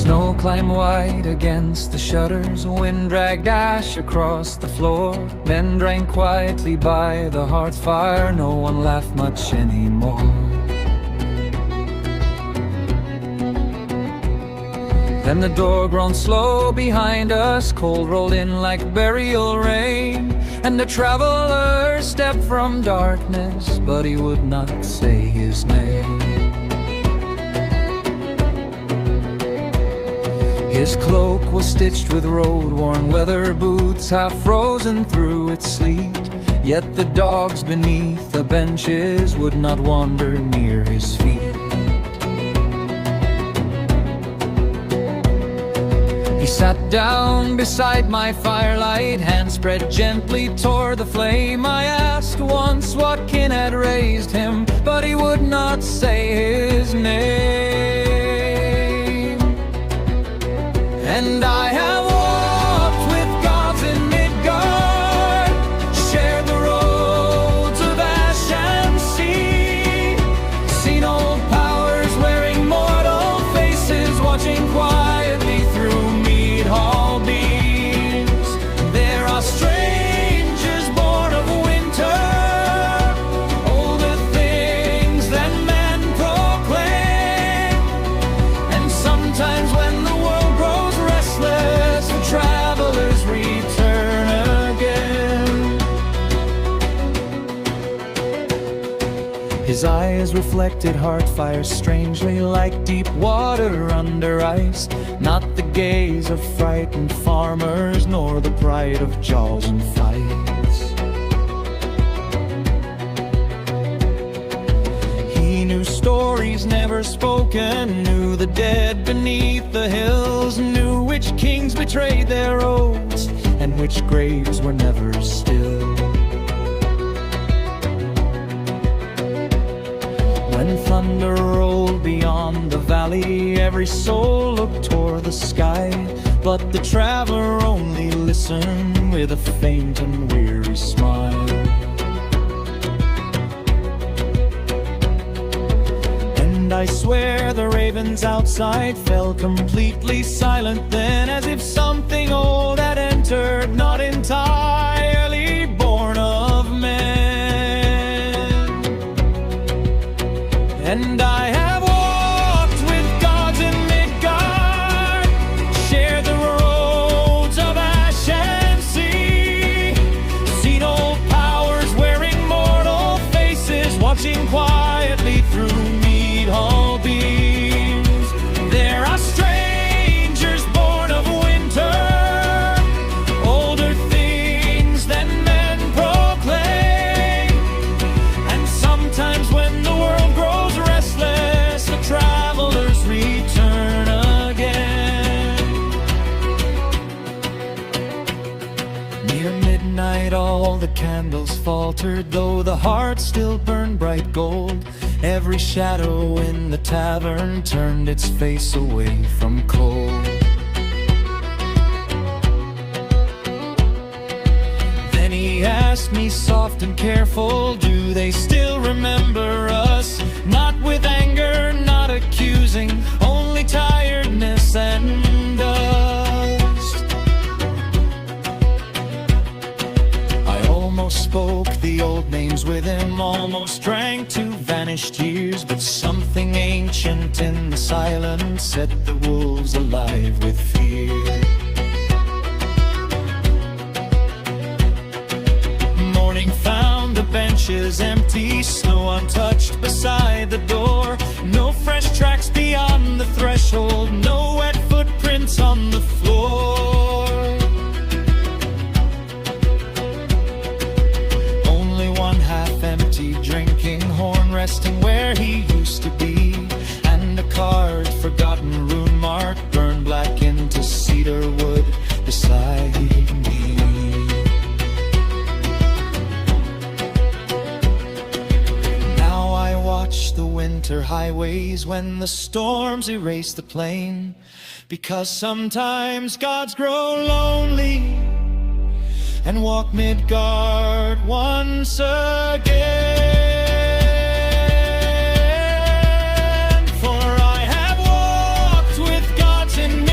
Snow climbed white against the shutters, wind dragged ash across the floor. Men drank quietly by the hearth fire, no one laughed much anymore. Then the door grown slow behind us, cold rolled in like burial rain, and the traveler stepped from darkness, but he would not say his name. His cloak was stitched with road-worn leather boots, half frozen through its sleet. Yet the dogs beneath the benches would not wander near his feet. He sat down beside my firelight, hands spread gently toward the flame. I asked once what kin had raised him, but he would not say his name. And I have walked with gods in Midgard, shared the roads of ash and sea, seen old powers wearing mortal faces, watching quietly through hall beams. There are strangers born of winter, older things than men proclaim. And sometimes when the world grows restless, the travelers return again. His eyes reflected heart fire strangely, like deep water under ice. Not the gaze of frightened farmers, nor the pride of jaws and fights. He knew stories never spoken, knew the dead beneath the hills, knew which kings betrayed their oaths, and which graves were never still. When thunder rolled beyond the valley, every soul looked toward the sky, but the traveler only listened with a faint and weary smile. And I swear the ravens outside fell completely silent then, as if something old had entered, not entirely born of men. And I have walked with gods in Midgard, shared the roads of ash and sea, seen old powers wearing mortal faces, watching quietly through mead hall beams. There are strangers born of winter, older things than men proclaim. And sometimes when the world grows restless, the travelers return again. Near midnight all the candles faltered, though the heart still burned bright gold. Every shadow in the tavern turned its face away from cold. Then he asked me soft and careful, do they still remember us? Not with anger, not accusing, only tiredness and dust. I almost spoke the old names with him, almost drank to vanished years, but something ancient in the silence set the wolves alive with fear. Morning found the benches empty, snow untouched beside the door. No fresh tracks beyond the threshold, no wet footprints on the floor. Only one half-empty drinking horn resting where he used to be, and a card, forgotten rune mark, burned black into cedar wood beside me. Now I watch the winter highways when the storms erase the plain, because sometimes gods grow lonely and walk Midgard once again. For I have walked with gods in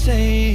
say